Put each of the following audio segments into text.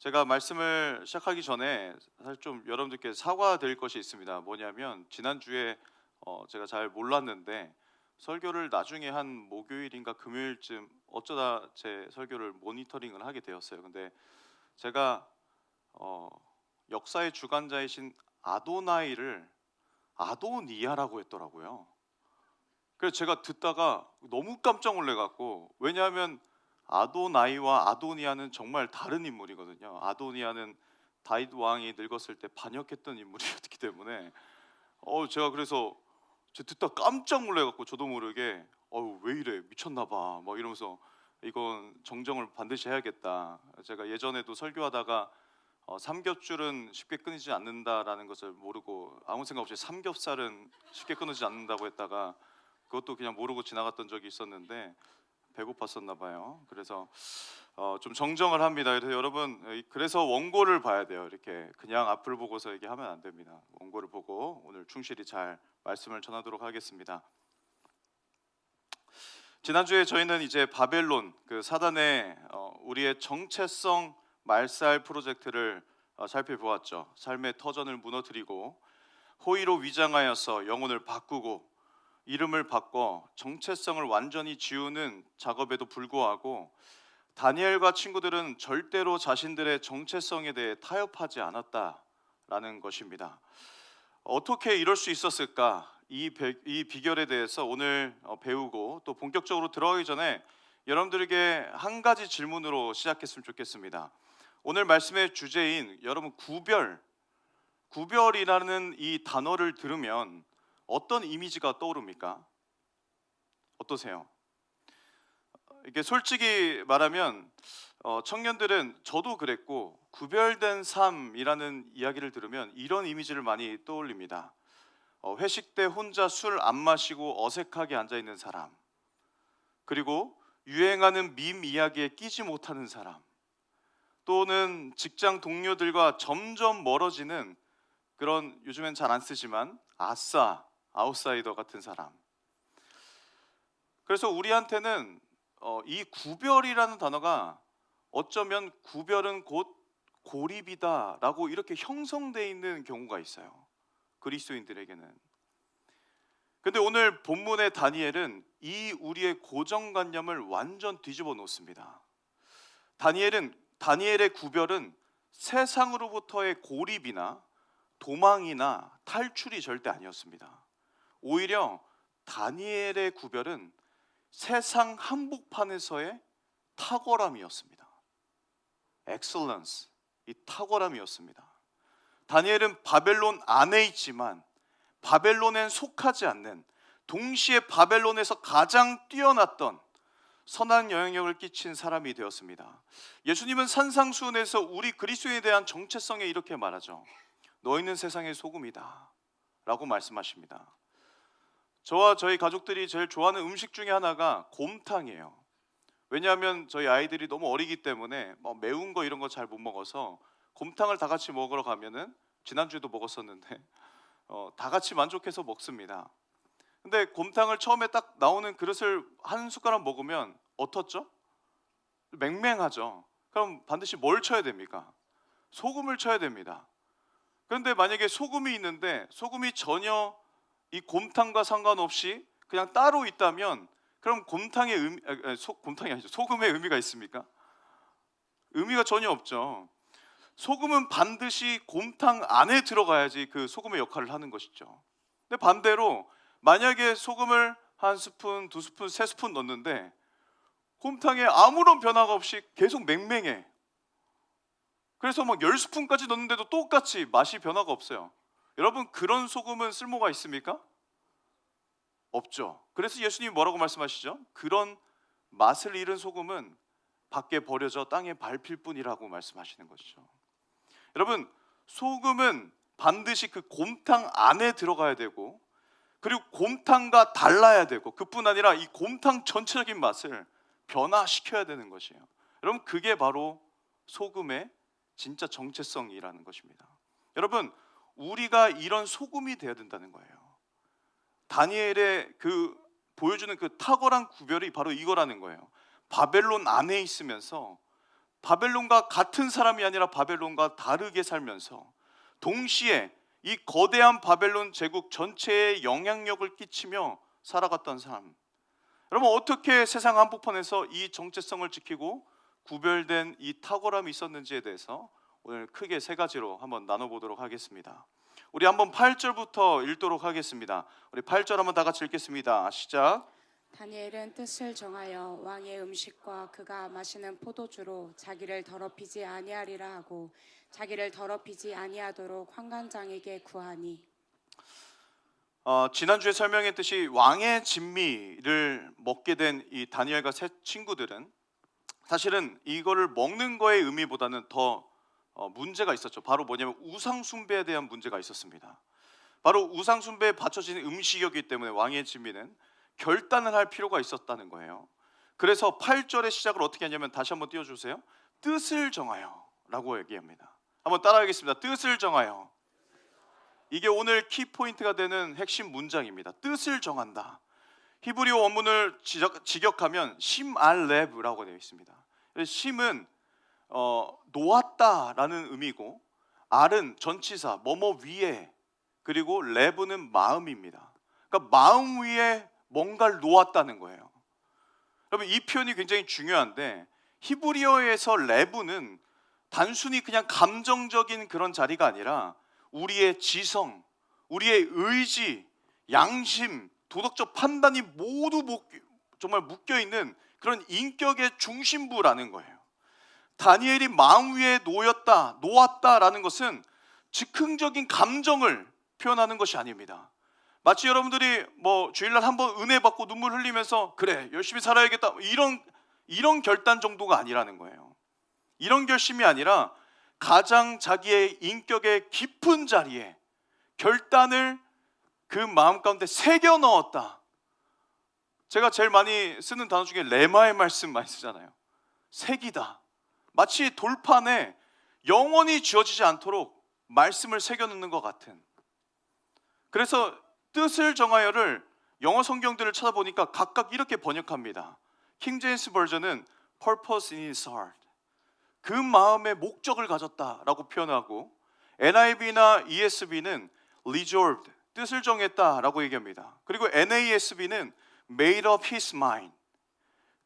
제가 말씀을 시작하기 전에 사실 좀 여러분들께 사과드릴 것이 있습니다. 뭐냐면 지난주에 제가 잘 몰랐는데 설교를 나중에 한 목요일인가 금요일쯤 어쩌다 제 설교를 모니터링을 하게 되었어요. 근데 제가 어, 역사의 주관자이신 아도나이를 아도니아라고 했더라고요. 그래서 제가 듣다가 너무 깜짝 놀래갖고, 왜냐하면 아도나이와 아도니아는 정말 다른 인물이거든요. 아도니아는 다윗 왕이 늙었을 때 반역했던 인물이었기 때문에 제가 그래서 듣다 깜짝 놀래갖고 저도 모르게 왜 이래 미쳤나 봐 막 이러면서 이건 정정을 반드시 해야겠다. 제가 예전에도 설교하다가 삼겹줄은 쉽게 끊이지 않는다라는 것을 모르고 아무 생각 없이 삼겹살은 쉽게 끊이지 않는다고 했다가 그것도 그냥 모르고 지나갔던 적이 있었는데 배고팠었나 봐요. 그래서 좀 정정을 합니다. 그래서 여러분, 그래서 원고를 봐야 돼요. 이렇게 그냥 앞을 보고서 얘기하면 안 됩니다. 원고를 보고 오늘 충실히 잘 말씀을 전하도록 하겠습니다. 지난주에 저희는 이제 바벨론, 그 사단의 우리의 정체성 말살 프로젝트를 살펴보았죠. 삶의 터전을 무너뜨리고 호의로 위장하여서 영혼을 바꾸고 이름을 바꿔 정체성을 완전히 지우는 작업에도 불구하고 다니엘과 친구들은 절대로 자신들의 정체성에 대해 타협하지 않았다라는 것입니다. 어떻게 이럴 수 있었을까? 이 비결에 대해서 오늘 배우고 또 본격적으로 들어가기 전에 여러분들에게 한 가지 질문으로 시작했으면 좋겠습니다. 오늘 말씀의 주제인 여러분 구별이라는 이 단어를 들으면 어떤 이미지가 떠오릅니까? 어떠세요? 이게 솔직히 말하면 청년들은 저도 그랬고 구별된 삶이라는 이야기를 들으면 이런 이미지를 많이 떠올립니다. 회식 때 혼자 술 안 마시고 어색하게 앉아 있는 사람, 그리고 유행하는 밈 이야기에 끼지 못하는 사람, 또는 직장 동료들과 점점 멀어지는 그런, 요즘엔 잘 안 쓰지만 아싸, 아웃사이더 같은 사람. 그래서 우리한테는 이 구별이라는 단어가 어쩌면 구별은 곧 고립이다라고 이렇게 형성되어 있는 경우가 있어요. 그리스도인들에게는. 근데 오늘 본문의 다니엘은 이 우리의 고정관념을 완전 뒤집어 놓습니다. 다니엘의 구별은 세상으로부터의 고립이나 도망이나 탈출이 절대 아니었습니다. 오히려 다니엘의 구별은 세상 한복판에서의 탁월함이었습니다. 엑셀런스, 이 탁월함이었습니다. 다니엘은 바벨론 안에 있지만 바벨론엔 속하지 않는, 동시에 바벨론에서 가장 뛰어났던 선한 영향력을 끼친 사람이 되었습니다. 예수님은 산상수훈에서 우리 그리스도인에 대한 정체성에 이렇게 말하죠. 너희는 세상의 소금이다 라고 말씀하십니다. 저와 저희 가족들이 제일 좋아하는 음식 중에 하나가 곰탕이에요. 왜냐하면 저희 아이들이 너무 어리기 때문에 매운 거 이런 거 잘 못 먹어서 곰탕을 다 같이 먹으러 가면은, 지난주에도 먹었었는데 다 같이 만족해서 먹습니다. 근데 곰탕을 처음에 딱 나오는 그릇을 한 숟가락 먹으면 어떻죠? 맹맹하죠. 그럼 반드시 뭘 쳐야 됩니까? 소금을 쳐야 됩니다. 그런데 만약에 소금이 있는데 소금이 전혀 이 곰탕과 상관없이 그냥 따로 있다면, 그럼 곰탕의 곰탕이 아니죠. 소금의 의미가 있습니까? 의미가 전혀 없죠. 소금은 반드시 곰탕 안에 들어가야지 그 소금의 역할을 하는 것이죠. 근데 반대로 만약에 소금을 한 스푼, 두 스푼, 세 스푼 넣는데 곰탕에 아무런 변화가 없이 계속 맹맹해. 그래서 막 10스푼까지 넣는데도 똑같이 맛이 변화가 없어요. 여러분, 그런 소금은 쓸모가 있습니까? 없죠. 그래서 예수님이 뭐라고 말씀하시죠? 그런 맛을 잃은 소금은 밖에 버려져 땅에 밟힐 뿐이라고 말씀하시는 것이죠. 여러분, 소금은 반드시 그 곰탕 안에 들어가야 되고, 그리고 곰탕과 달라야 되고, 그뿐 아니라 이 곰탕 전체적인 맛을 변화시켜야 되는 것이에요. 여러분, 그게 바로 소금의 진짜 정체성이라는 것입니다. 여러분, 우리가 이런 소금이 되어야 된다는 거예요. 다니엘의 그 보여주는 그 탁월한 구별이 바로 이거라는 거예요. 바벨론 안에 있으면서 바벨론과 같은 사람이 아니라 바벨론과 다르게 살면서 동시에 이 거대한 바벨론 제국 전체에 영향력을 끼치며 살아갔던 사람. 여러분, 어떻게 세상 한복판에서 이 정체성을 지키고 구별된 이 탁월함이 있었는지에 대해서 오늘 크게 세 가지로 한번 나눠보도록 하겠습니다. 우리 한번 8절부터 읽도록 하겠습니다. 우리 8절 한번 다 같이 읽겠습니다. 시작. 다니엘은 뜻을 정하여 왕의 음식과 그가 마시는 포도주로 자기를 더럽히지 아니하리라 하고 자기를 더럽히지 아니하도록 환관장에게 구하니. 지난주에 설명했듯이 왕의 진미를 먹게 된 이 다니엘과 세 친구들은 사실은 이거를 먹는 거의 의미보다는 더 문제가 있었죠. 바로 뭐냐면 우상 숭배에 대한 문제가 있었습니다. 바로 우상 숭배에 바쳐지는 음식이었기 때문에 왕의 진미는 결단을 할 필요가 있었다는 거예요. 그래서 8절의 시작을 어떻게 하냐면, 다시 한번 띄워주세요. 뜻을 정하여 라고 얘기합니다. 한번 따라하겠습니다. 뜻을 정하여. 이게 오늘 키포인트가 되는 핵심 문장입니다. 뜻을 정한다. 히브리어 원문을 직역하면 심알레브라고 되어 있습니다. 심은 놓았다라는 의미고, 알은 전치사 뭐뭐 위에, 그리고 레브는 마음입니다. 그러니까 마음 위에 뭔가를 놓았다는 거예요. 여러분, 이 표현이 굉장히 중요한데, 히브리어에서 레브는 단순히 그냥 감정적인 그런 자리가 아니라 우리의 지성, 우리의 의지, 양심, 도덕적 판단이 모두 정말 묶여있는 그런 인격의 중심부라는 거예요. 다니엘이 마음 위에 놓았다라는 것은 즉흥적인 감정을 표현하는 것이 아닙니다. 마치 여러분들이 주일날 한번 은혜 받고 눈물 흘리면서 그래 열심히 살아야겠다 이런 결단 정도가 아니라는 거예요. 이런 결심이 아니라 가장 자기의 인격의 깊은 자리에 결단을 그 마음 가운데 새겨 넣었다. 제가 제일 많이 쓰는 단어 중에 레마의 말씀 많이 쓰잖아요. 새기다. 마치 돌판에 영원히 지워지지 않도록 말씀을 새겨 넣는 것 같은. 그래서 뜻을 정하여를 영어 성경들을 찾아보니까 각각 이렇게 번역합니다. 킹 제임스 버전은 purpose in his heart, 그 마음의 목적을 가졌다라고 표현하고, NIV나 ESV는 resolved, 뜻을 정했다라고 얘기합니다. 그리고 NASB는 made up his mind,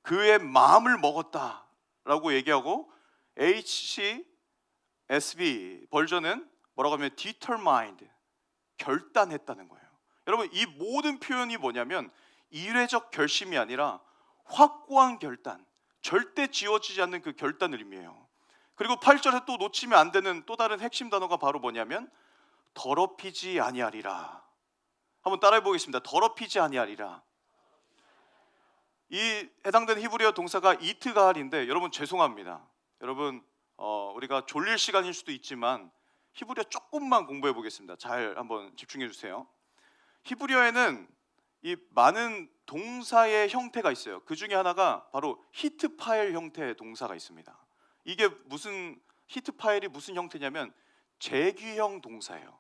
그의 마음을 먹었다라고 얘기하고, HCSB 버전은 뭐라고 하면 determined, 결단했다는 거예요. 여러분, 이 모든 표현이 뭐냐면 이례적 결심이 아니라 확고한 결단, 절대 지워지지 않는 그 결단을 의미해요. 그리고 8절에 또 놓치면 안 되는 또 다른 핵심 단어가 바로 뭐냐면 더럽히지 아니하리라. 한번 따라해 보겠습니다. 더럽히지 아니하리라. 이 해당되는 히브리어 동사가 이트가할인데, 여러분 죄송합니다. 여러분 우리가 졸릴 시간일 수도 있지만 히브리어 조금만 공부해 보겠습니다. 잘 한번 집중해 주세요. 히브리어에는 이 많은 동사의 형태가 있어요. 그 중에 하나가 바로 히트 파일 형태의 동사가 있습니다. 이게 히트 파일이 무슨 형태냐면 재규형 동사예요.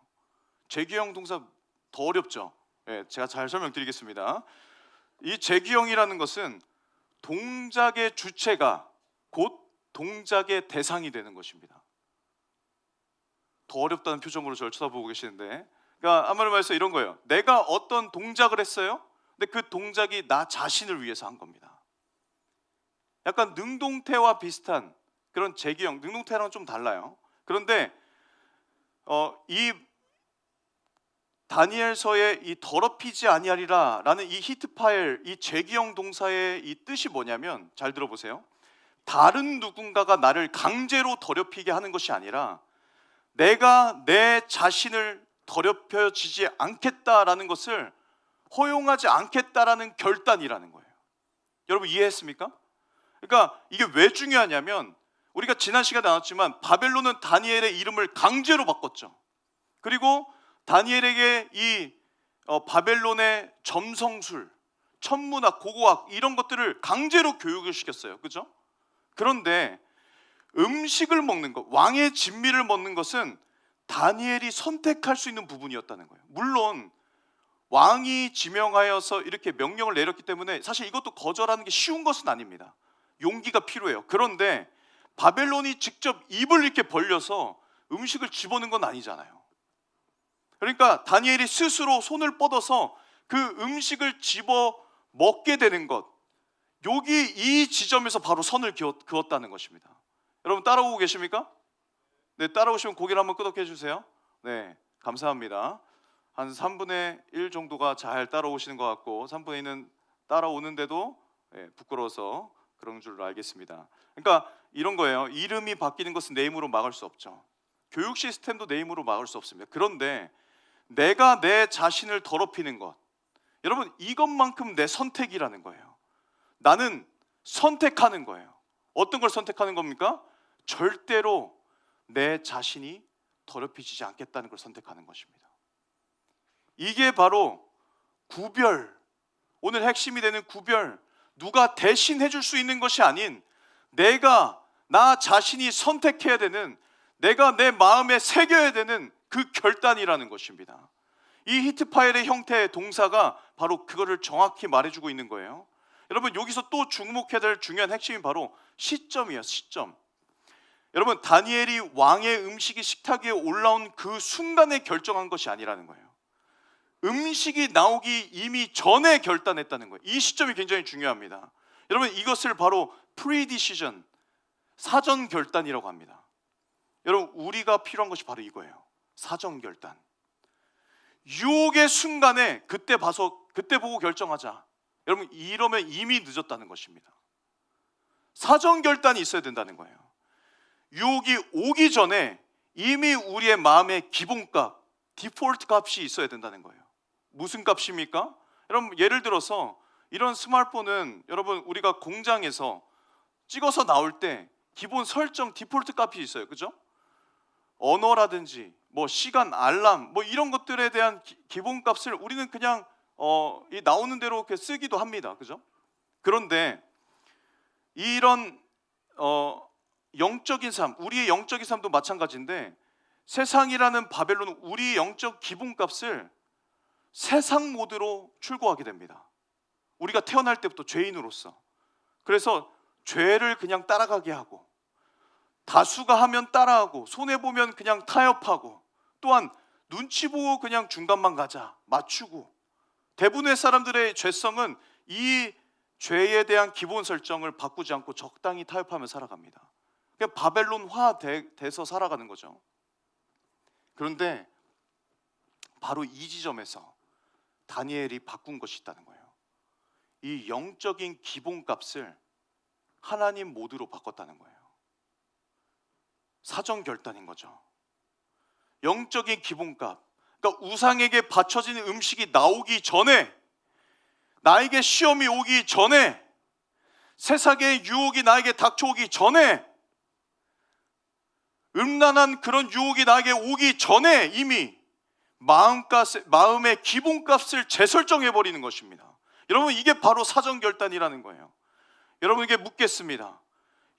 재규형 동사 더 어렵죠? 제가 잘 설명드리겠습니다. 이 재규형이라는 것은 동작의 주체가 곧 동작의 대상이 되는 것입니다. 더 어렵다는 표정으로 저를 쳐다보고 계시는데, 그러니까 한마디로 말해서 이런 거예요. 내가 어떤 동작을 했어요. 근데 그 동작이 나 자신을 위해서 한 겁니다. 약간 능동태와 비슷한 그런 재규형, 능동태랑은 좀 달라요. 그런데 이 다니엘서의 이 더럽히지 아니하리라라는 이 히트 파일, 이 재규형 동사의 이 뜻이 뭐냐면, 잘 들어보세요. 다른 누군가가 나를 강제로 더럽히게 하는 것이 아니라 내가 내 자신을 더럽혀지지 않겠다라는 것을 허용하지 않겠다라는 결단이라는 거예요. 여러분 이해했습니까? 그러니까 이게 왜 중요하냐면, 우리가 지난 시간에 나눴지만 바벨론은 다니엘의 이름을 강제로 바꿨죠. 그리고 다니엘에게 이 바벨론의 점성술, 천문학, 고고학 이런 것들을 강제로 교육을 시켰어요. 그죠? 그런데 음식을 먹는 것, 왕의 진미를 먹는 것은 다니엘이 선택할 수 있는 부분이었다는 거예요. 물론 왕이 지명하여서 이렇게 명령을 내렸기 때문에 사실 이것도 거절하는 게 쉬운 것은 아닙니다. 용기가 필요해요. 그런데 바벨론이 직접 입을 이렇게 벌려서 음식을 집어넣은 건 아니잖아요. 그러니까 다니엘이 스스로 손을 뻗어서 그 음식을 집어 먹게 되는 것, 여기 이 지점에서 바로 선을 그었다는 것입니다. 여러분 따라오고 계십니까? 네, 따라오시면 고개를 한번 끄덕여 주세요. 네, 감사합니다. 한 3분의 1 정도가 잘 따라오시는 것 같고 3분의 1은 따라오는데도 부끄러워서 그런 줄 알겠습니다. 그러니까 이런 거예요. 이름이 바뀌는 것은 내 힘으로 막을 수 없죠. 교육 시스템도 내 힘으로 막을 수 없습니다. 그런데 내가 내 자신을 더럽히는 것, 여러분 이것만큼 내 선택이라는 거예요. 나는 선택하는 거예요. 어떤 걸 선택하는 겁니까? 절대로 내 자신이 더럽혀지지 않겠다는 걸 선택하는 것입니다. 이게 바로 구별, 오늘 핵심이 되는 구별, 누가 대신 해줄 수 있는 것이 아닌 내가 나 자신이 선택해야 되는, 내가 내 마음에 새겨야 되는 그 결단이라는 것입니다. 이 히트 파일의 형태의 동사가 바로 그거를 정확히 말해주고 있는 거예요. 여러분 여기서 또 주목해야 될 중요한 핵심이 바로 시점이에요. 시점. 여러분 다니엘이 왕의 음식이 식탁 위에 올라온 그 순간에 결정한 것이 아니라는 거예요. 음식이 나오기 이미 전에 결단했다는 거예요. 이 시점이 굉장히 중요합니다. 여러분 이것을 바로 프리디시전, 사전 결단이라고 합니다. 여러분 우리가 필요한 것이 바로 이거예요. 사전 결단. 유혹의 순간에 그때 보고 결정하자. 여러분 이러면 이미 늦었다는 것입니다. 사전 결단이 있어야 된다는 거예요. 유혹이 오기 전에 이미 우리의 마음의 기본값, 디폴트 값이 있어야 된다는 거예요. 무슨 값입니까? 여러분 예를 들어서 이런 스마트폰은 여러분 우리가 공장에서 찍어서 나올 때 기본 설정 디폴트 값이 있어요. 그죠? 언어라든지 뭐 시간, 알람 뭐 이런 것들에 대한 기본 값을 우리는 그냥 이 나오는 대로 이렇게 쓰기도 합니다. 그죠? 그런데 이런 영적인 삶, 우리의 영적인 삶도 마찬가지인데 세상이라는 바벨론은 우리 영적 기본값을 세상 모드로 출고하게 됩니다. 우리가 태어날 때부터 죄인으로서. 그래서 죄를 그냥 따라가게 하고 다수가 하면 따라하고 손해보면 그냥 타협하고 또한 눈치 보고 그냥 중간만 가자 맞추고 대부분의 사람들의 죄성은 이 죄에 대한 기본 설정을 바꾸지 않고 적당히 타협하며 살아갑니다. 그냥 바벨론화 돼서 살아가는 거죠. 그런데 바로 이 지점에서 다니엘이 바꾼 것이 있다는 거예요. 이 영적인 기본값을 하나님 모드로 바꿨다는 거예요. 사전 결단인 거죠. 영적인 기본값, 그러니까 우상에게 바쳐지는 음식이 나오기 전에, 나에게 시험이 오기 전에, 세상의 유혹이 나에게 닥쳐오기 전에, 음란한 그런 유혹이 나에게 오기 전에 이미 마음의 기본값을 재설정해버리는 것입니다. 여러분 이게 바로 사전 결단이라는 거예요. 여러분에게 묻겠습니다.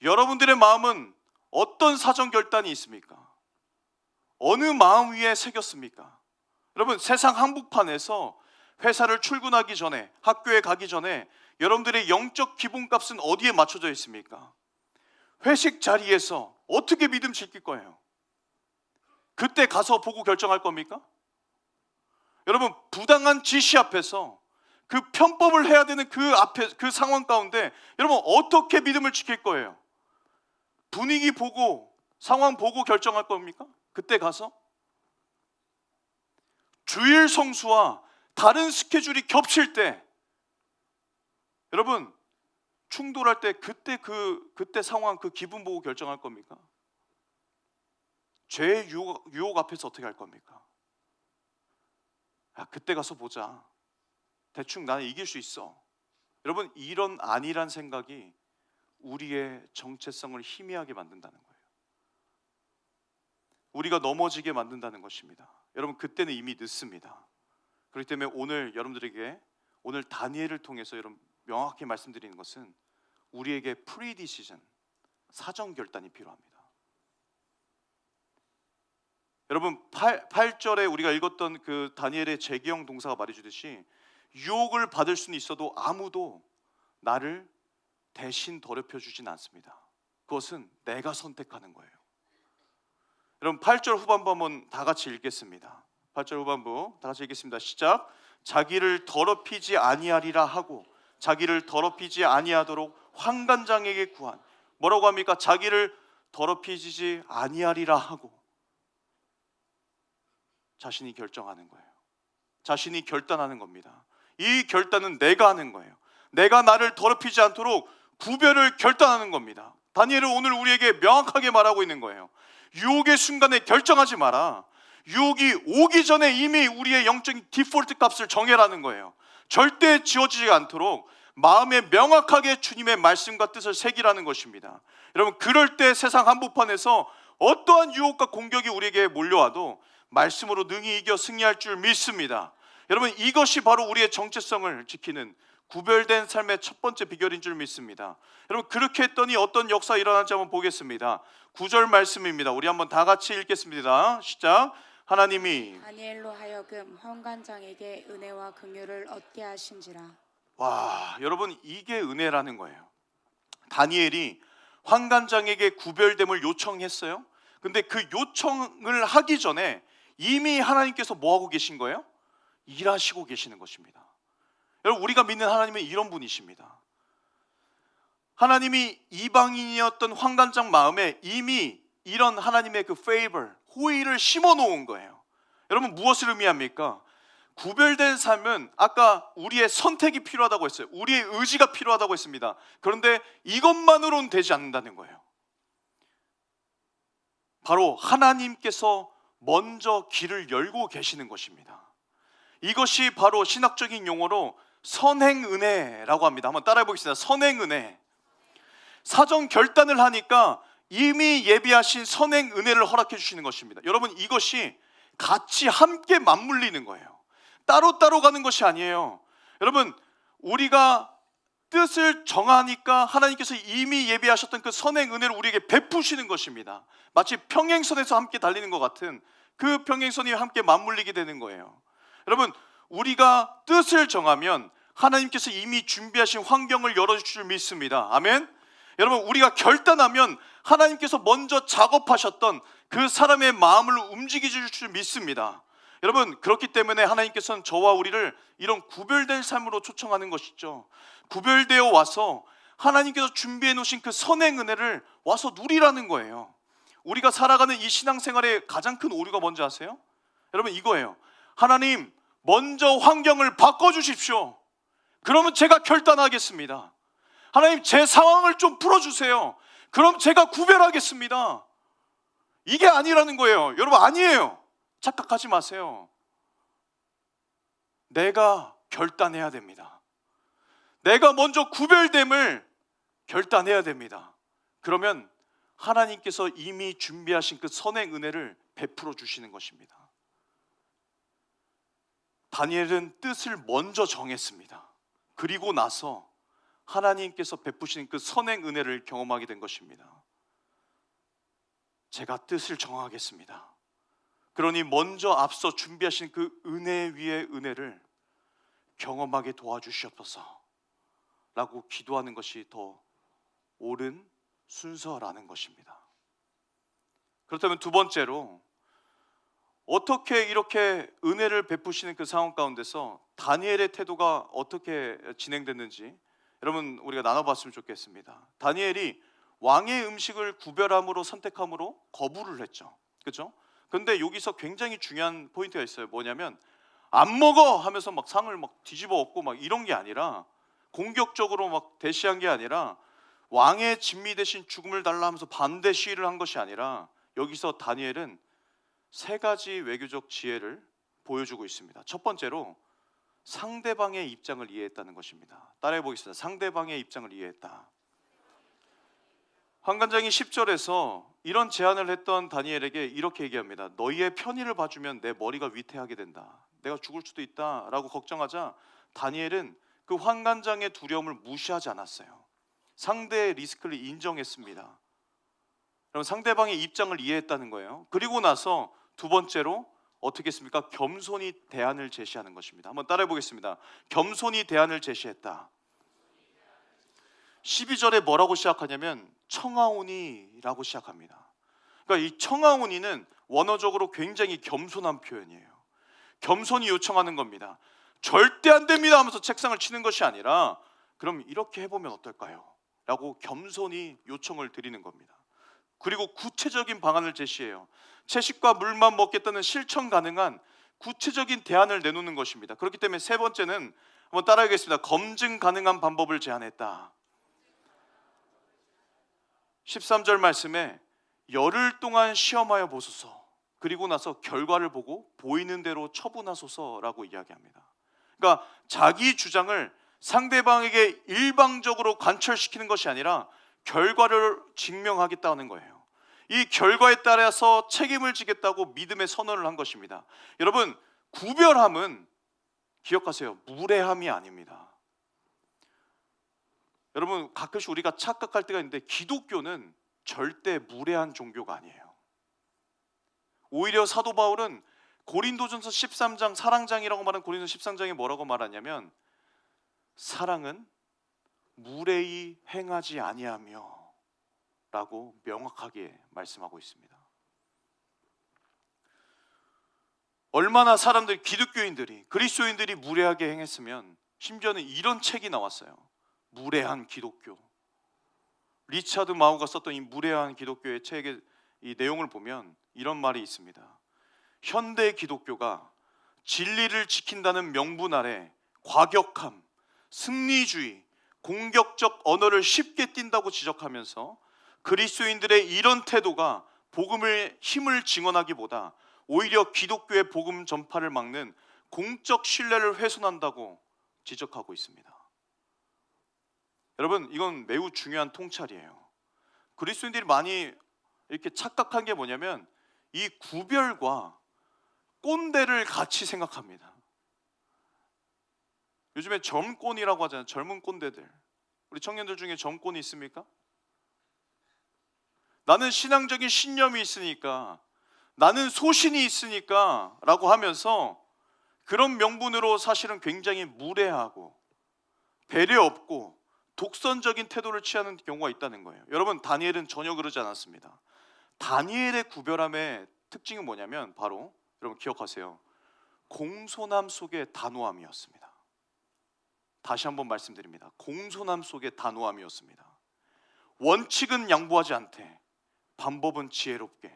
여러분들의 마음은 어떤 사전 결단이 있습니까? 어느 마음 위에 새겼습니까? 여러분 세상 한복판에서 회사를 출근하기 전에, 학교에 가기 전에 여러분들의 영적 기본값은 어디에 맞춰져 있습니까? 회식 자리에서 어떻게 믿음 지킬 거예요? 그때 가서 보고 결정할 겁니까? 여러분 부당한 지시 앞에서 그 편법을 해야 되는 그 상황 가운데 여러분 어떻게 믿음을 지킬 거예요? 분위기 보고 상황 보고 결정할 겁니까? 그때 가서 주일 성수와 다른 스케줄이 겹칠 때 여러분 충돌할 때 그때 상황 그 기분 보고 결정할 겁니까? 죄의 유혹 앞에서 어떻게 할 겁니까? 야, 그때 가서 보자. 대충 나는 이길 수 있어. 여러분 이런 아니란 생각이 우리의 정체성을 희미하게 만든다는 거예요. 우리가 넘어지게 만든다는 것입니다. 여러분 그때는 이미 늦습니다. 그렇기 때문에 오늘 여러분들에게 오늘 다니엘을 통해서 여러분 명확히 말씀드리는 것은 우리에게 프리디시전, 사전 결단이 필요합니다. 여러분 8절에 우리가 읽었던 그 다니엘의 재기형 동사가 말해주듯이 유혹을 받을 수는 있어도 아무도 나를 대신 더럽혀 주진 않습니다. 그것은 내가 선택하는 거예요. 여러분 8절 후반부 한번 다 같이 읽겠습니다. 8절 후반부 다 같이 읽겠습니다. 시작. 자기를 더럽히지 아니하리라 하고 자기를 더럽히지 아니하도록 환관장에게 구한. 뭐라고 합니까? 자기를 더럽히지 아니하리라 하고 자신이 결정하는 거예요. 자신이 결단하는 겁니다. 이 결단은 내가 하는 거예요. 내가 나를 더럽히지 않도록 구별을 결단하는 겁니다. 다니엘은 오늘 우리에게 명확하게 말하고 있는 거예요. 유혹의 순간에 결정하지 마라. 유혹이 오기 전에 이미 우리의 영적인 디폴트 값을 정해라는 거예요. 절대 지워지지 않도록 마음에 명확하게 주님의 말씀과 뜻을 새기라는 것입니다. 여러분 그럴 때 세상 한복판에서 어떠한 유혹과 공격이 우리에게 몰려와도 말씀으로 능히 이겨 승리할 줄 믿습니다. 여러분 이것이 바로 우리의 정체성을 지키는 구별된 삶의 첫 번째 비결인 줄 믿습니다. 여러분 그렇게 했더니 어떤 역사 일어난지 한번 보겠습니다. 9절 말씀입니다. 우리 한번 다 같이 읽겠습니다. 시작. 하나님이 다니엘로 하여금 환관장에게 은혜와 긍휼을 얻게 하신지라. 와, 여러분 이게 은혜라는 거예요. 다니엘이 환관장에게 구별됨을 요청했어요. 근데 그 요청을 하기 전에 이미 하나님께서 뭐 하고 계신 거예요? 일하시고 계시는 것입니다. 여러분 우리가 믿는 하나님은 이런 분이십니다. 하나님이 이방인이었던 환관장 마음에 이미 이런 하나님의 그 favor, 호의를 심어 놓은 거예요. 여러분 무엇을 의미합니까? 구별된 삶은 아까 우리의 선택이 필요하다고 했어요. 우리의 의지가 필요하다고 했습니다. 그런데 이것만으로는 되지 않는다는 거예요. 바로 하나님께서 먼저 길을 열고 계시는 것입니다. 이것이 바로 신학적인 용어로 선행은혜라고 합니다. 한번 따라해 보겠습니다. 선행은혜. 사전 결단을 하니까 이미 예비하신 선행은혜를 허락해 주시는 것입니다. 여러분 이것이 같이 함께 맞물리는 거예요. 따로따로 가는 것이 아니에요. 여러분 우리가 뜻을 정하니까 하나님께서 이미 예비하셨던 그 선행은혜를 우리에게 베푸시는 것입니다. 마치 평행선에서 함께 달리는 것 같은 그 평행선이 함께 맞물리게 되는 거예요. 여러분 우리가 뜻을 정하면 하나님께서 이미 준비하신 환경을 열어줄 줄 믿습니다. 아멘. 여러분 우리가 결단하면 하나님께서 먼저 작업하셨던 그 사람의 마음을 움직여 줄 줄 믿습니다. 여러분 그렇기 때문에 하나님께서는 저와 우리를 이런 구별된 삶으로 초청하는 것이죠. 구별되어 와서 하나님께서 준비해 놓으신 그 선행 은혜를 와서 누리라는 거예요. 우리가 살아가는 이 신앙생활의 가장 큰 오류가 뭔지 아세요? 여러분 이거예요. 하나님 먼저 환경을 바꿔주십시오. 그러면 제가 결단하겠습니다. 하나님 제 상황을 좀 풀어주세요. 그럼 제가 구별하겠습니다. 이게 아니라는 거예요. 여러분 아니에요. 착각하지 마세요. 내가 결단해야 됩니다. 내가 먼저 구별됨을 결단해야 됩니다. 그러면 하나님께서 이미 준비하신 그 선행 은혜를 베풀어 주시는 것입니다. 다니엘은 뜻을 먼저 정했습니다. 그리고 나서 하나님께서 베푸신 그 선행 은혜를 경험하게 된 것입니다. 제가 뜻을 정하겠습니다. 그러니 먼저 앞서 준비하신 그 은혜 위의 은혜를 경험하게 도와주시옵소서 라고 기도하는 것이 더 옳은 순서라는 것입니다. 그렇다면 두 번째로 어떻게 이렇게 은혜를 베푸시는 그 상황 가운데서 다니엘의 태도가 어떻게 진행됐는지 여러분 우리가 나눠봤으면 좋겠습니다. 다니엘이 왕의 음식을 구별함으로 선택함으로 거부를 했죠. 그렇죠? 그런데 여기서 굉장히 중요한 포인트가 있어요. 뭐냐면 안 먹어 하면서 막 상을 막 뒤집어 엎고 막 이런 게 아니라 공격적으로 막 대시한 게 아니라 왕의 진미 대신 죽음을 달라 하면서 반대 시위를 한 것이 아니라 여기서 다니엘은 세 가지 외교적 지혜를 보여주고 있습니다. 첫 번째로 상대방의 입장을 이해했다는 것입니다. 따라해 보겠습니다. 상대방의 입장을 이해했다. 환관장이 10절에서 이런 제안을 했던 다니엘에게 이렇게 얘기합니다. 너희의 편의를 봐주면 내 머리가 위태하게 된다. 내가 죽을 수도 있다라고 걱정하자 다니엘은 그 환관장의 두려움을 무시하지 않았어요. 상대의 리스크를 인정했습니다. 그럼 상대방의 입장을 이해했다는 거예요. 그리고 나서 두 번째로 어떻게 했습니까? 겸손히 대안을 제시하는 것입니다. 한번 따라해 보겠습니다. 겸손히 대안을 제시했다. 12절에 뭐라고 시작하냐면 청하오니라고 시작합니다. 그러니까 이 청하오니는 원어적으로 굉장히 겸손한 표현이에요. 겸손히 요청하는 겁니다. 절대 안 됩니다 하면서 책상을 치는 것이 아니라 그럼 이렇게 해보면 어떨까요? 라고 겸손히 요청을 드리는 겁니다. 그리고 구체적인 방안을 제시해요. 채식과 물만 먹겠다는 실천 가능한 구체적인 대안을 내놓는 것입니다. 그렇기 때문에 세 번째는 한번 따라하겠습니다. 검증 가능한 방법을 제안했다. 13절 말씀에 열흘 동안 시험하여 보소서. 그리고 나서 결과를 보고 보이는 대로 처분하소서라고 이야기합니다. 그러니까 자기 주장을 상대방에게 일방적으로 관철시키는 것이 아니라 결과를 증명하겠다는 거예요. 이 결과에 따라서 책임을 지겠다고 믿음의 선언을 한 것입니다. 여러분, 구별함은 기억하세요. 무례함이 아닙니다. 여러분, 가끔씩 우리가 착각할 때가 있는데 기독교는 절대 무례한 종교가 아니에요. 오히려 사도 바울은 고린도전서 13장 사랑장이라고 말하는 고린도전서 13장에 뭐라고 말하냐면 사랑은 무례히 행하지 아니하며 라고 명확하게 말씀하고 있습니다. 얼마나 사람들이, 기독교인들이, 그리스도인들이 무례하게 행했으면 심지어는 이런 책이 나왔어요. 무례한 기독교. 리차드 마우가 썼던 이 무례한 기독교의 책의 이 내용을 보면 이런 말이 있습니다. 현대 기독교가 진리를 지킨다는 명분 아래 과격함, 승리주의, 공격적 언어를 쉽게 띈다고 지적하면서 그리스도인들의 이런 태도가 복음의 힘을 증언하기보다 오히려 기독교의 복음 전파를 막는 공적 신뢰를 훼손한다고 지적하고 있습니다. 여러분, 이건 매우 중요한 통찰이에요. 그리스도인들이 많이 이렇게 착각한 게 뭐냐면 이 구별과 꼰대를 같이 생각합니다. 요즘에 젊꼰이라고 하잖아요. 젊은 꼰대들. 우리 청년들 중에 젊꼰이 있습니까? 나는 신앙적인 신념이 있으니까, 나는 소신이 있으니까 라고 하면서 그런 명분으로 사실은 굉장히 무례하고 배려 없고 독선적인 태도를 취하는 경우가 있다는 거예요. 여러분, 다니엘은 전혀 그러지 않았습니다. 다니엘의 구별함의 특징은 뭐냐면 바로, 여러분 기억하세요, 공손함 속의 단호함이었습니다. 다시 한번 말씀드립니다. 공손함 속의 단호함이었습니다. 원칙은 양보하지 않되 방법은 지혜롭게,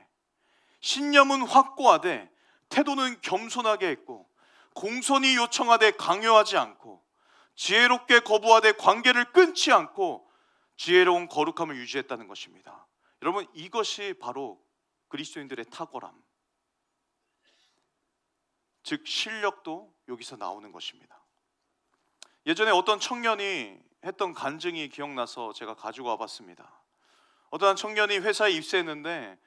신념은 확고하되 태도는 겸손하게 했고, 공손히 요청하되 강요하지 않고, 지혜롭게 거부하되 관계를 끊지 않고 지혜로운 거룩함을 유지했다는 것입니다. 여러분, 이것이 바로 그리스도인들의 탁월함, 즉 실력도 여기서 나오는 것입니다. 예전에 어떤 청년이 했던 간증이 기억나서 제가 가지고 와봤습니다. 어떤 청년이 회사에 입사했는데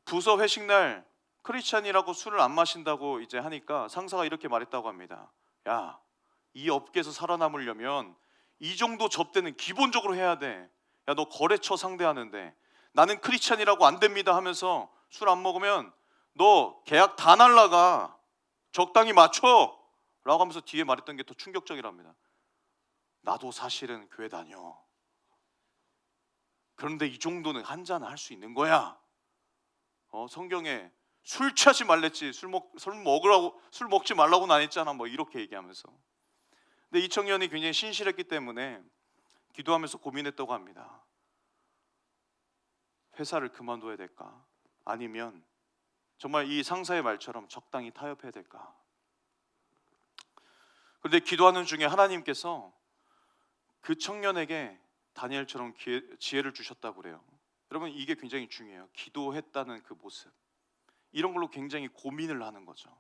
부서 회식 날 크리스찬이라고 술을 안 마신다고 이제 하니까 상사가 이렇게 말했다고 합니다. 야, 이 업계에서 살아남으려면 이 정도 접대는 기본적으로 해야 돼. 야, 너 거래처 상대하는데 나는 크리스찬이라고 안 됩니다 하면서 술 안 먹으면 너 계약 다 날라가. 적당히 맞춰 라고 하면서 뒤에 말했던 게 더 충격적이랍니다. 나도 사실은 교회 다녀. 그런데 이 정도는 한잔 할 수 있는 거야. 성경에 술 취하지 말랬지, 술 먹지 말라고는 안 했잖아, 뭐 이렇게 얘기하면서. 근데 이 청년이 굉장히 신실했기 때문에 기도하면서 고민했다고 합니다. 회사를 그만둬야 될까? 아니면 정말 이 상사의 말처럼 적당히 타협해야 될까? 그런데 기도하는 중에 하나님께서 그 청년에게 다니엘처럼 지혜를 주셨다고 그래요. 여러분, 이게 굉장히 중요해요. 기도했다는 그 모습, 이런 걸로 굉장히 고민을 하는 거죠.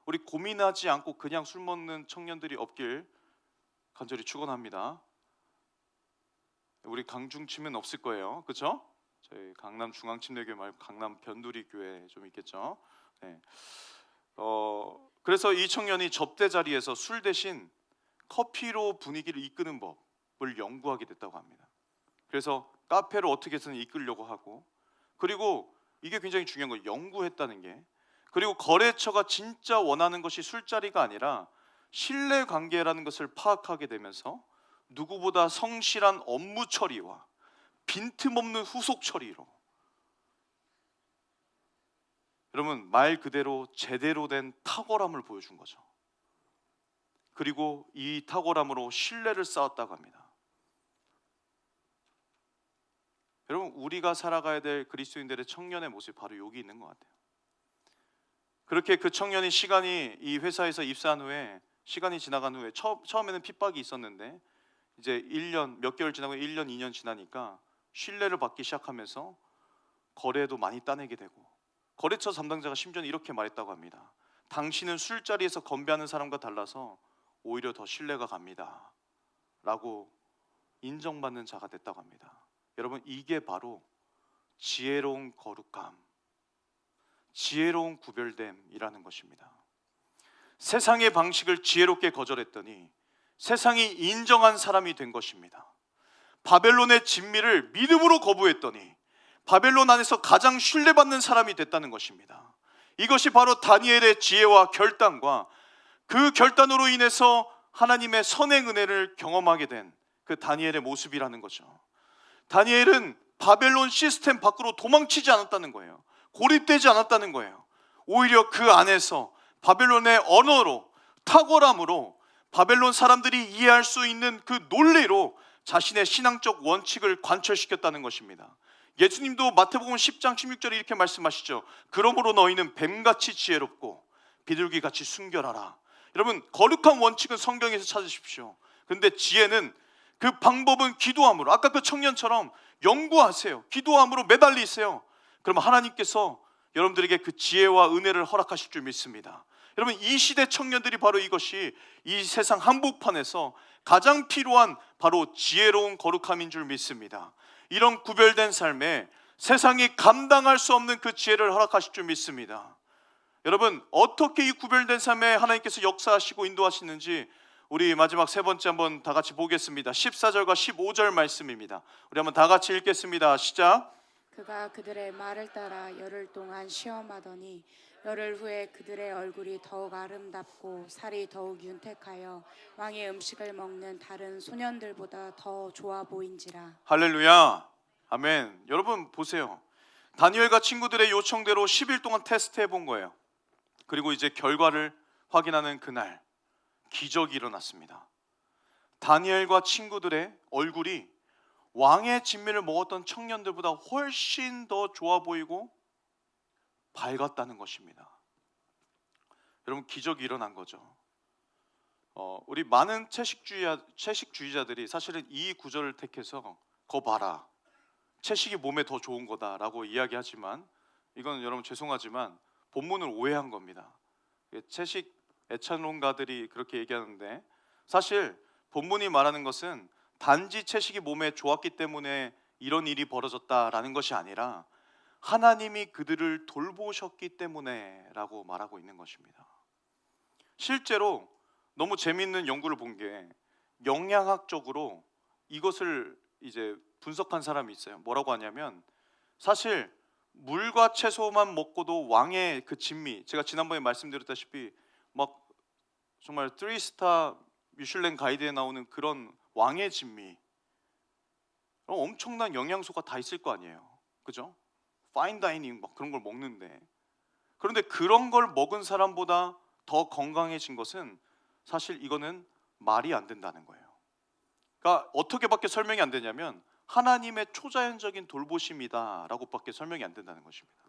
우리 고민하지 않고 그냥 술 먹는 청년들이 없길 간절히 축원합니다. 우리 강중치면 없을 거예요, 그렇죠? 저희 강남 중앙침례교회 말고 강남 변두리 교회 좀 있겠죠. 네. 그래서 이 청년이 접대 자리에서 술 대신 커피로 분위기를 이끄는 법을 연구하게 됐다고 합니다. 그래서 카페를 어떻게 해서는 이끌려고 하고, 그리고 이게 굉장히 중요한 거예요. 연구했다는 게. 그리고 거래처가 진짜 원하는 것이 술자리가 아니라 신뢰관계라는 것을 파악하게 되면서 누구보다 성실한 업무 처리와 빈틈없는 후속 처리로, 여러분 말 그대로 제대로 된 탁월함을 보여준 거죠. 그리고 이 탁월함으로 신뢰를 쌓았다고 합니다. 여러분 우리가 살아가야 될 그리스도인들의 청년의 모습이 바로 여기 있는 것 같아요. 그렇게 그 청년이 이 회사에서 입사한 후에 시간이 지나간 후에 처음에는 핍박이 있었는데 이제 1년 몇 개월 지나고 1년 2년 지나니까 신뢰를 받기 시작하면서 거래도 많이 따내게 되고, 거래처 담당자가 심지어 이렇게 말했다고 합니다. 당신은 술자리에서 건배하는 사람과 달라서 오히려 더 신뢰가 갑니다 라고 인정받는 자가 됐다고 합니다. 여러분 이게 바로 지혜로운 거룩함, 지혜로운 구별됨이라는 것입니다. 세상의 방식을 지혜롭게 거절했더니 세상이 인정한 사람이 된 것입니다. 바벨론의 진미를 믿음으로 거부했더니 바벨론 안에서 가장 신뢰받는 사람이 됐다는 것입니다. 이것이 바로 다니엘의 지혜와 결단과 그 결단으로 인해서 하나님의 선행 은혜를 경험하게 된 그 다니엘의 모습이라는 거죠. 다니엘은 바벨론 시스템 밖으로 도망치지 않았다는 거예요. 고립되지 않았다는 거예요. 오히려 그 안에서 바벨론의 언어로, 탁월함으로, 바벨론 사람들이 이해할 수 있는 그 논리로 자신의 신앙적 원칙을 관철시켰다는 것입니다. 예수님도 마태복음 10장 16절에 이렇게 말씀하시죠. 그러므로 너희는 뱀같이 지혜롭고 비둘기같이 순결하라. 여러분 거룩한 원칙은 성경에서 찾으십시오. 그런데 지혜는 그 방법은 기도함으로, 아까 그 청년처럼 연구하세요. 기도함으로 매달리세요. 그러면 하나님께서 여러분들에게 그 지혜와 은혜를 허락하실 줄 믿습니다. 여러분 이 시대 청년들이 바로 이것이 이 세상 한복판에서 가장 필요한 바로 지혜로운 거룩함인 줄 믿습니다. 이런 구별된 삶에 세상이 감당할 수 없는 그 지혜를 허락하실 줄 믿습니다. 여러분 어떻게 이 구별된 삶에 하나님께서 역사하시고 인도하시는지 우리 마지막 세 번째 한번 다 같이 보겠습니다. 14절과 15절 말씀입니다. 우리 한번 다 같이 읽겠습니다. 시작. 그가 그들의 말을 따라 열흘 동안 시험하더니 열흘 후에 그들의 얼굴이 더욱 아름답고 살이 더욱 윤택하여 왕의 음식을 먹는 다른 소년들보다 더 좋아 보인지라. 할렐루야. 아멘. 여러분 보세요. 다니엘과 친구들의 요청대로 10일 동안 테스트해 본 거예요. 그리고 이제 결과를 확인하는 그날 기적이 일어났습니다. 다니엘과 친구들의 얼굴이 왕의 진미를 먹었던 청년들보다 훨씬 더 좋아 보이고 밝았다는 것입니다. 여러분 기적이 일어난 거죠. 우리 많은 채식주의자들이 사실은 이 구절을 택해서 거 봐라, 채식이 몸에 더 좋은 거다라고 이야기하지만 이건 여러분 죄송하지만 본문을 오해한 겁니다. 채식 애찬론가들이 그렇게 얘기하는데 사실 본문이 말하는 것은 단지 채식이 몸에 좋았기 때문에 이런 일이 벌어졌다라는 것이 아니라 하나님이 그들을 돌보셨기 때문에 라고 말하고 있는 것입니다. 실제로 너무 재미있는 연구를 본 게 영양학적으로 이것을 이제 분석한 사람이 있어요. 뭐라고 하냐면 사실 물과 채소만 먹고도 왕의 그 진미, 제가 지난번에 말씀드렸다시피 막 정말 3스타 미슐랭 가이드에 나오는 그런 왕의 진미, 엄청난 영양소가 다 있을 거 아니에요. 그죠? 파인다이닝 막 그런 걸 먹는데, 그런데 그런 걸 먹은 사람보다 더 건강해진 것은 사실 이거는 말이 안 된다는 거예요. 그러니까 어떻게밖에 설명이 안 되냐면 하나님의 초자연적인 돌보심이다 라고밖에 설명이 안 된다는 것입니다.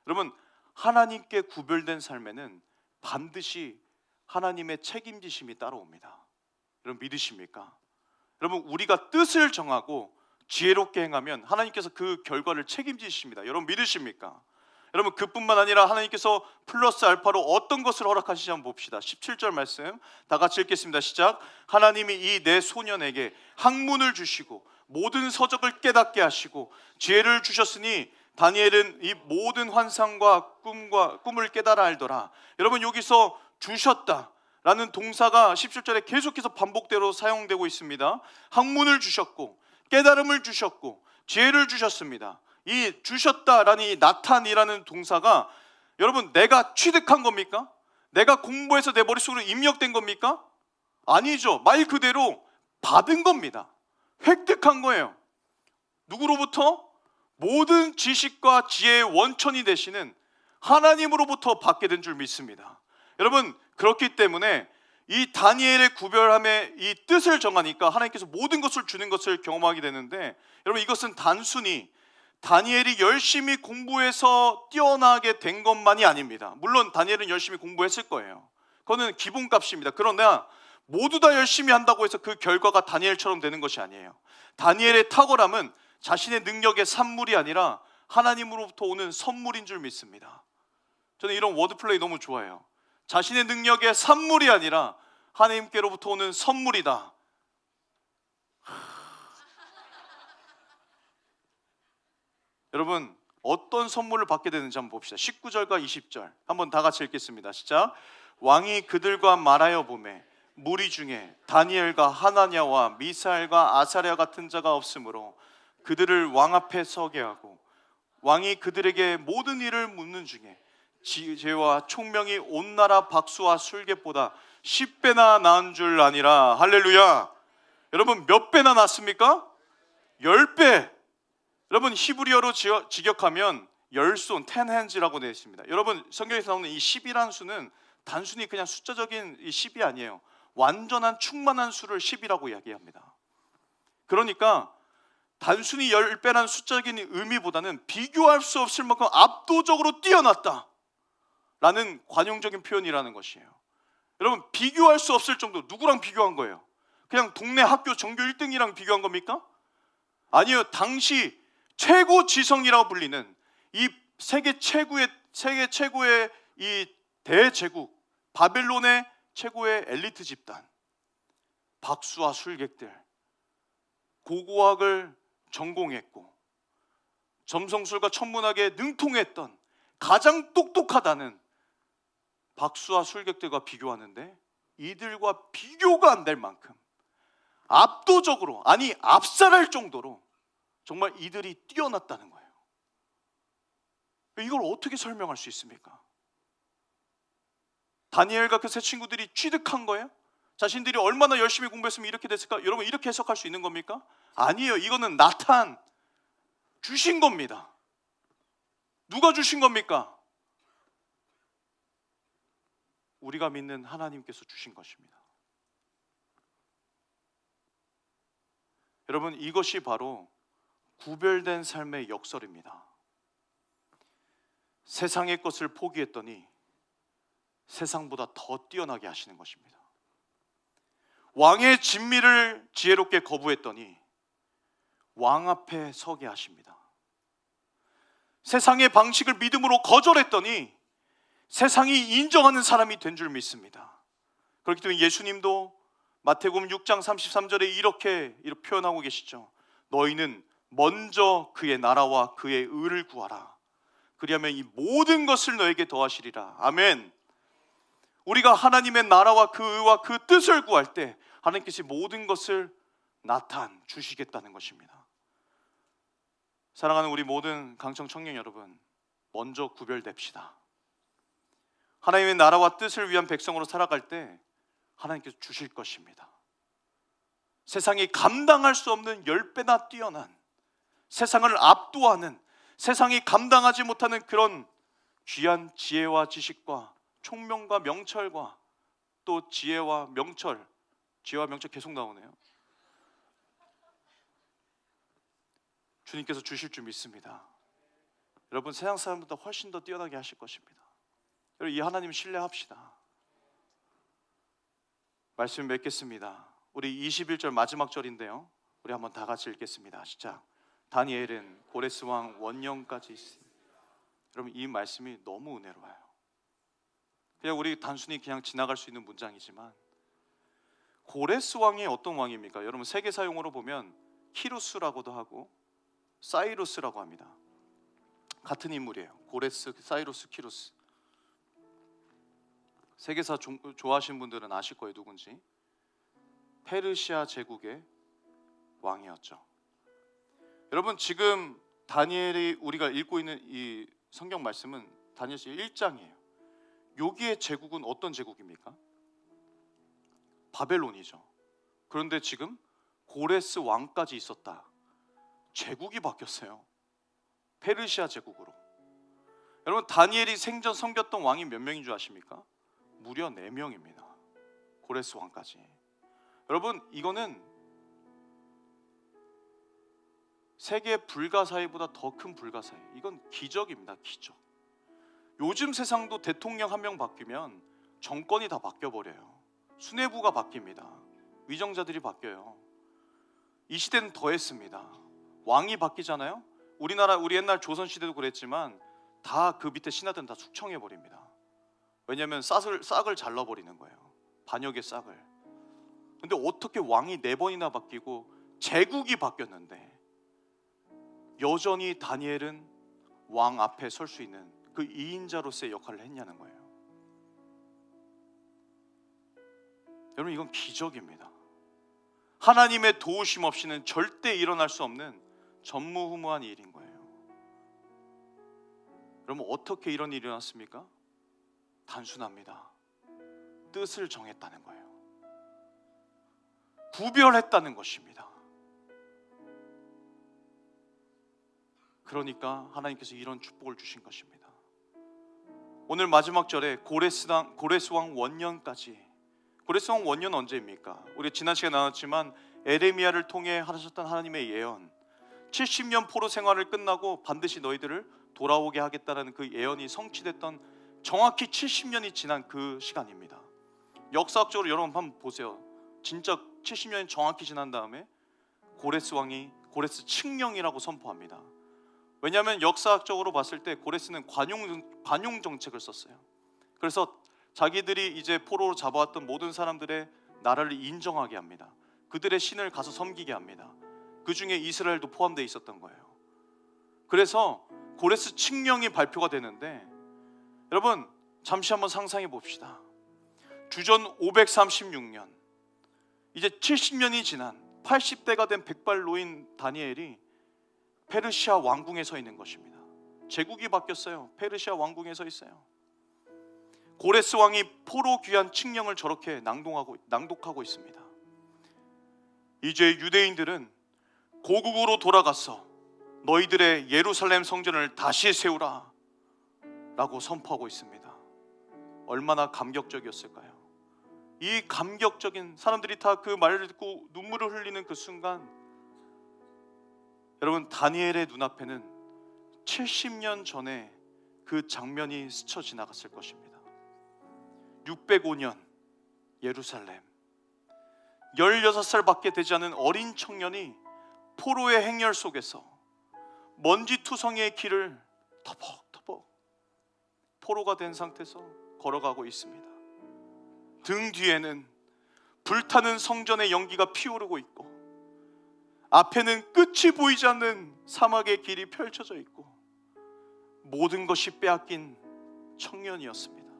여러분 하나님께 구별된 삶에는 반드시 하나님의 책임지심이 따라옵니다. 여러분 믿으십니까? 여러분 우리가 뜻을 정하고 지혜롭게 행하면 하나님께서 그 결과를 책임지십니다. 여러분 믿으십니까? 여러분 그뿐만 아니라 하나님께서 플러스 알파로 어떤 것을 허락하시지 한번 봅시다. 17절 말씀 다 같이 읽겠습니다. 시작. 하나님이 이 내 소년에게 학문을 주시고 모든 서적을 깨닫게 하시고 지혜를 주셨으니 다니엘은 이 모든 환상과 꿈을 깨달아 알더라. 여러분 여기서 주셨다라는 동사가 17절에 계속해서 반복대로 사용되고 있습니다. 학문을 주셨고 깨달음을 주셨고 지혜를 주셨습니다. 이 주셨다라는 이 나탄이라는 동사가 여러분 내가 취득한 겁니까? 내가 공부해서 내 머릿속으로 입력된 겁니까? 아니죠. 말 그대로 받은 겁니다. 획득한 거예요. 누구로부터? 모든 지식과 지혜의 원천이 되시는 하나님으로부터 받게 된 줄 믿습니다. 여러분, 그렇기 때문에 이 다니엘의 구별함의 이 뜻을 정하니까 하나님께서 모든 것을 주는 것을 경험하게 되는데, 여러분, 이것은 단순히 다니엘이 열심히 공부해서 뛰어나게 된 것만이 아닙니다. 물론 다니엘은 열심히 공부했을 거예요. 그거는 기본값입니다. 그러나 모두 다 열심히 한다고 해서 그 결과가 다니엘처럼 되는 것이 아니에요. 다니엘의 탁월함은 자신의 능력의 산물이 아니라 하나님으로부터 오는 선물인 줄 믿습니다. 저는 이런 워드플레이 너무 좋아해요. 자신의 능력의 산물이 아니라 하나님께로부터 오는 선물이다. 여러분, 어떤 선물을 받게 되는지 한번 봅시다. 19절과 20절 한번 다 같이 읽겠습니다. 시작. 왕이 그들과 말하여 보매 무리 중에 다니엘과 하나냐와 미사엘과 아사랴 같은 자가 없으므로 그들을 왕 앞에 서게 하고, 왕이 그들에게 모든 일을 묻는 중에 지혜와 총명이 온 나라 박수와 술객보다 10배나 나은 줄 아니라. 할렐루야. 여러분, 몇 배나 낫습니까? 10배. 여러분, 히브리어로 직역하면 열손, 10hands라고 되어 있습니다. 여러분, 성경에서 나오는 이 10이라는 수는 단순히 그냥 숫자적인 이 10이 아니에요. 완전한 충만한 수를 10이라고 이야기합니다. 그러니까 단순히 10배라는 숫자적인 의미보다는 비교할 수 없을 만큼 압도적으로 뛰어났다 라는 관용적인 표현이라는 것이에요. 여러분, 비교할 수 없을 정도. 누구랑 비교한 거예요? 그냥 동네 학교 전교 1등이랑 비교한 겁니까? 아니요. 당시 최고 지성이라고 불리는 이 세계 최고의 이 대제국 바벨론의 최고의 엘리트 집단, 박수와 술객들, 고고학을 전공했고 점성술과 천문학에 능통했던 가장 똑똑하다는 박수와 술객들과 비교하는데, 이들과 비교가 안 될 만큼 압도적으로, 아니 압살할 정도로 정말 이들이 뛰어났다는 거예요. 이걸 어떻게 설명할 수 있습니까? 다니엘과 그 세 친구들이 취득한 거예요? 자신들이 얼마나 열심히 공부했으면 이렇게 됐을까? 여러분, 이렇게 해석할 수 있는 겁니까? 아니에요. 이거는 나탄 주신 겁니다. 누가 주신 겁니까? 우리가 믿는 하나님께서 주신 것입니다. 여러분, 이것이 바로 구별된 삶의 역설입니다. 세상의 것을 포기했더니 세상보다 더 뛰어나게 하시는 것입니다. 왕의 진미를 지혜롭게 거부했더니 왕 앞에 서게 하십니다. 세상의 방식을 믿음으로 거절했더니 세상이 인정하는 사람이 된 줄 믿습니다. 그렇기 때문에 예수님도 마태복음 6장 33절에 이렇게 표현하고 계시죠. 너희는 먼저 그의 나라와 그의 의를 구하라. 그리하면 이 모든 것을 너에게 더하시리라. 아멘. 우리가 하나님의 나라와 그 의와 그 뜻을 구할 때 하나님께서 모든 것을 주시겠다는 것입니다. 사랑하는 우리 모든 강청 청년 여러분, 먼저 구별됩시다. 하나님의 나라와 뜻을 위한 백성으로 살아갈 때 하나님께서 주실 것입니다. 세상이 감당할 수 없는 10배나 뛰어난, 세상을 압도하는, 세상이 감당하지 못하는 그런 귀한 지혜와 지식과 총명과 명철과 또 지혜와 명철 계속 나오네요. 주님께서 주실 줄 믿습니다. 여러분, 세상 사람보다 훨씬 더 뛰어나게 하실 것입니다. 여러분, 이 하나님 신뢰합시다. 말씀 맺겠습니다. 우리 21절 마지막 절인데요, 우리 한번 다 같이 읽겠습니다. 시작. 다니엘은 고레스 왕 원년까지 있으니. 여러분, 이 말씀이 너무 은혜로워요. 그냥 우리 단순히 그냥 지나갈 수 있는 문장이지만, 고레스 왕이 어떤 왕입니까? 여러분, 세계사 용어로 보면 키루스라고도 하고 사이루스라고 합니다. 같은 인물이에요. 고레스, 사이루스, 키루스. 세계사 좋아하시는 분들은 아실 거예요, 누군지. 페르시아 제국의 왕이었죠. 여러분, 지금 다니엘이 우리가 읽고 있는 이 성경 말씀은 다니엘서 1장이에요. 여기의 제국은 어떤 제국입니까? 바벨론이죠. 그런데 지금 고레스 왕까지 있었다. 제국이 바뀌었어요. 페르시아 제국으로. 여러분, 다니엘이 생전 섬겼던 왕이 몇 명인 줄 아십니까? 무려 4명입니다. 고레스 왕까지. 여러분, 이거는 세계 불가사의보다 더 큰 불가사의. 이건 기적입니다. 기적. 요즘 세상도 대통령 한 명 바뀌면 정권이 다 바뀌어버려요. 수뇌부가 바뀝니다. 위정자들이 바뀌어요. 이 시대는 더했습니다. 왕이 바뀌잖아요. 우리 옛날 조선시대도 그랬지만 다 그 밑에 신하들은 다 숙청해버립니다. 왜냐하면 싹을 잘라버리는 거예요. 반역의 싹을. 근데 어떻게 왕이 4번이나 바뀌고 제국이 바뀌었는데 여전히 다니엘은 왕 앞에 설 수 있는 그 2인자로서의 역할을 했냐는 거예요. 여러분, 이건 기적입니다. 하나님의 도우심 없이는 절대 일어날 수 없는 전무후무한 일인 거예요. 여러분, 어떻게 이런 일이 일어났습니까? 단순합니다. 뜻을 정했다는 거예요. 구별했다는 것입니다. 그러니까 하나님께서 이런 축복을 주신 것입니다. 오늘 마지막 절에 고레스 왕 원년까지. 고레스 왕 원년 언제입니까? 우리 지난 시간에 나눴지만 에레미야를 통해 하셨던 하나님의 예언, 70년 포로 생활을 끝나고 반드시 너희들을 돌아오게 하겠다는 그 예언이 성취됐던 정확히 70년이 지난 그 시간입니다. 역사학적으로 여러분 한번 보세요. 진짜 70년이 정확히 지난 다음에 고레스 왕이 고레스 칙령이라고 선포합니다. 왜냐하면 역사학적으로 봤을 때 고레스는 관용 정책을 썼어요. 그래서 자기들이 이제 포로로 잡아왔던 모든 사람들의 나라를 인정하게 합니다. 그들의 신을 가서 섬기게 합니다. 그 중에 이스라엘도 포함되어 있었던 거예요. 그래서 고레스 칙령이 발표가 되는데, 여러분 잠시 한번 상상해 봅시다. 주전 536년, 이제 70년이 지난 80대가 된 백발노인 다니엘이 페르시아 왕궁에 서 있는 것입니다. 제국이 바뀌었어요. 페르시아 왕궁에 서 있어요. 고레스 왕이 포로 귀한 칙령을 저렇게 낭독하고 있습니다. 이제 유대인들은 고국으로 돌아가서 너희들의 예루살렘 성전을 다시 세우라 라고 선포하고 있습니다. 얼마나 감격적이었을까요? 이 감격적인, 사람들이 다 그 말을 듣고 눈물을 흘리는 그 순간, 여러분 다니엘의 눈앞에는 70년 전에 그 장면이 스쳐 지나갔을 것입니다. 605년 예루살렘, 16살밖에 되지 않은 어린 청년이 포로의 행렬 속에서 먼지투성이의 길을 터벅터벅 포로가 된 상태에서 걸어가고 있습니다. 등 뒤에는 불타는 성전의 연기가 피오르고 있고, 앞에는 끝이 보이지 않는 사막의 길이 펼쳐져 있고, 모든 것이 빼앗긴 청년이었습니다.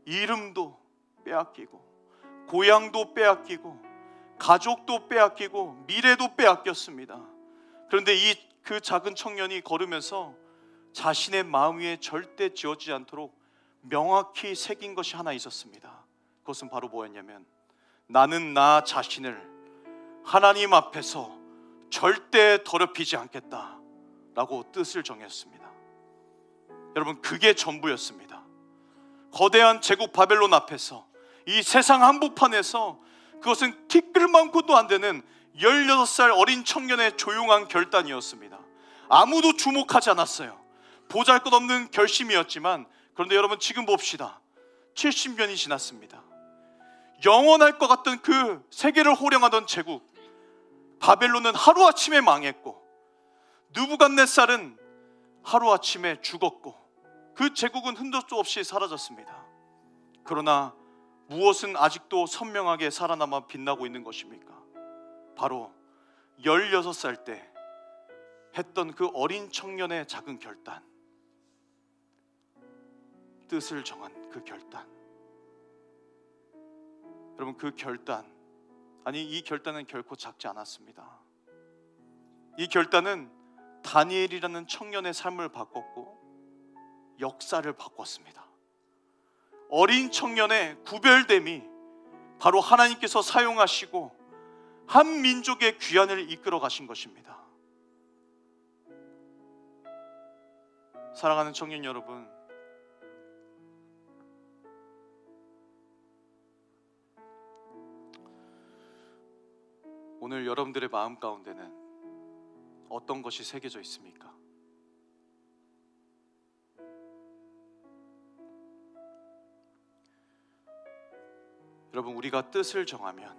이름도 빼앗기고, 고향도 빼앗기고, 가족도 빼앗기고, 미래도 빼앗겼습니다. 그런데 그 작은 청년이 걸으면서 자신의 마음 위에 절대 지워지지 않도록 명확히 새긴 것이 하나 있었습니다. 그것은 바로 뭐였냐면, 나는 나 자신을 하나님 앞에서 절대 더럽히지 않겠다 라고 뜻을 정했습니다. 여러분, 그게 전부였습니다. 거대한 제국 바벨론 앞에서, 이 세상 한복판에서, 그것은 티끌만큼도 안 되는 16살 어린 청년의 조용한 결단이었습니다. 아무도 주목하지 않았어요. 보잘것없는 결심이었지만, 그런데 여러분 지금 봅시다. 70년이 지났습니다. 영원할 것 같던 그 세계를 호령하던 제국 바벨론은 하루아침에 망했고, 느부갓네살은 하루아침에 죽었고, 그 제국은 흔적도 없이 사라졌습니다. 그러나 무엇은 아직도 선명하게 살아남아 빛나고 있는 것입니까? 바로 16살 때 했던 그 어린 청년의 작은 결단, 뜻을 정한 그 결단. 여러분, 그 결단, 이 결단은 결코 작지 않았습니다. 이 결단은 다니엘이라는 청년의 삶을 바꿨고 역사를 바꿨습니다. 어린 청년의 구별됨이 바로 하나님께서 사용하시고 한 민족의 귀환을 이끌어 가신 것입니다. 사랑하는 청년 여러분, 오늘 여러분들의 마음 가운데는 어떤 것이 새겨져 있습니까? 여러분, 우리가 뜻을 정하면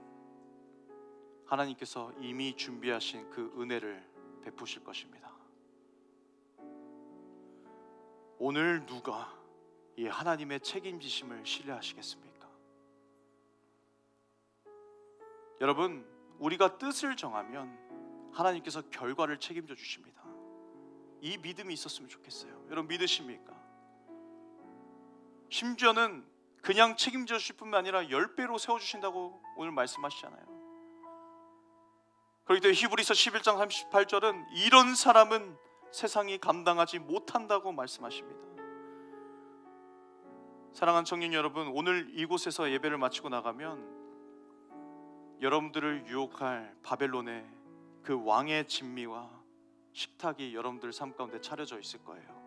하나님께서 이미 준비하신 그 은혜를 베푸실 것입니다. 오늘 누가 이 하나님의 책임지심을 신뢰하시겠습니까? 여러분, 우리가 뜻을 정하면 하나님께서 결과를 책임져 주십니다. 이 믿음이 있었으면 좋겠어요. 여러분, 믿으십니까? 심지어는 그냥 책임져 주실 뿐만 아니라 10배로 세워주신다고 오늘 말씀하시잖아요. 그렇기 때문에 히브리서 11장 38절은 이런 사람은 세상이 감당하지 못한다고 말씀하십니다. 사랑하는 청년 여러분, 오늘 이곳에서 예배를 마치고 나가면 여러분들을 유혹할 바벨론의 그 왕의 진미와 식탁이 여러분들 삶 가운데 차려져 있을 거예요.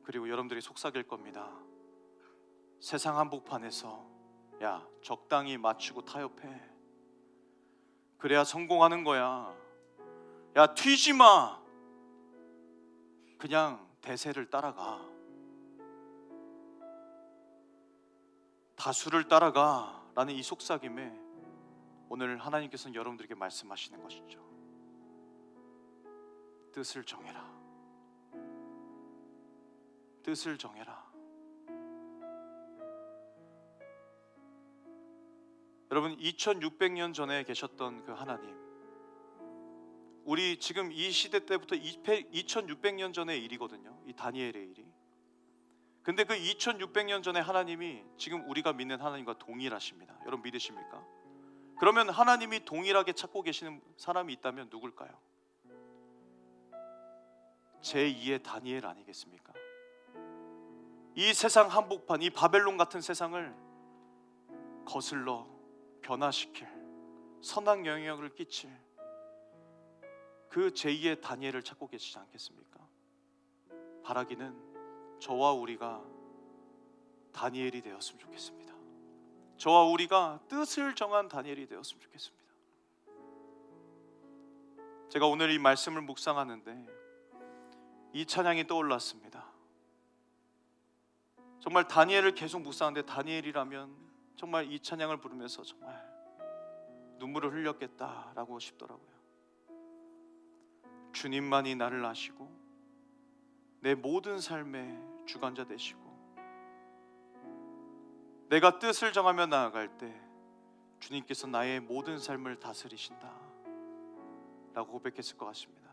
그리고 여러분들이 속삭일 겁니다. 세상 한복판에서 야, 적당히 맞추고 타협해. 그래야 성공하는 거야. 야, 튀지 마. 그냥 대세를 따라가. 다수를 따라가. 라는 이 속삭임에 오늘 하나님께서는 여러분들에게 말씀하시는 것이죠. 뜻을 정해라. 뜻을 정해라. 여러분, 2600년 전에 계셨던 그 하나님, 우리 지금 이 시대 때부터 2600년 전의 일이거든요. 이 다니엘의 일이. 근데 그 2600년 전에 하나님이 지금 우리가 믿는 하나님과 동일하십니다. 여러분, 믿으십니까? 그러면 하나님이 동일하게 찾고 계시는 사람이 있다면 누굴까요? 제2의 다니엘 아니겠습니까? 이 세상 한복판, 이 바벨론 같은 세상을 거슬러 변화시킬, 선한 영향력을 끼칠 그 제2의 다니엘을 찾고 계시지 않겠습니까? 바라기는 저와 우리가 다니엘이 되었으면 좋겠습니다. 저와 우리가 뜻을 정한 다니엘이 되었으면 좋겠습니다. 제가 오늘 이 말씀을 묵상하는데 이 찬양이 떠올랐습니다. 정말 다니엘을 계속 묵상하는데 다니엘이라면 정말 이 찬양을 부르면서 정말 눈물을 흘렸겠다라고 싶더라고요. 주님만이 나를 아시고 내 모든 삶의 주관자 되시고 내가 뜻을 정하며 나아갈 때 주님께서 나의 모든 삶을 다스리신다 라고 고백했을 것 같습니다.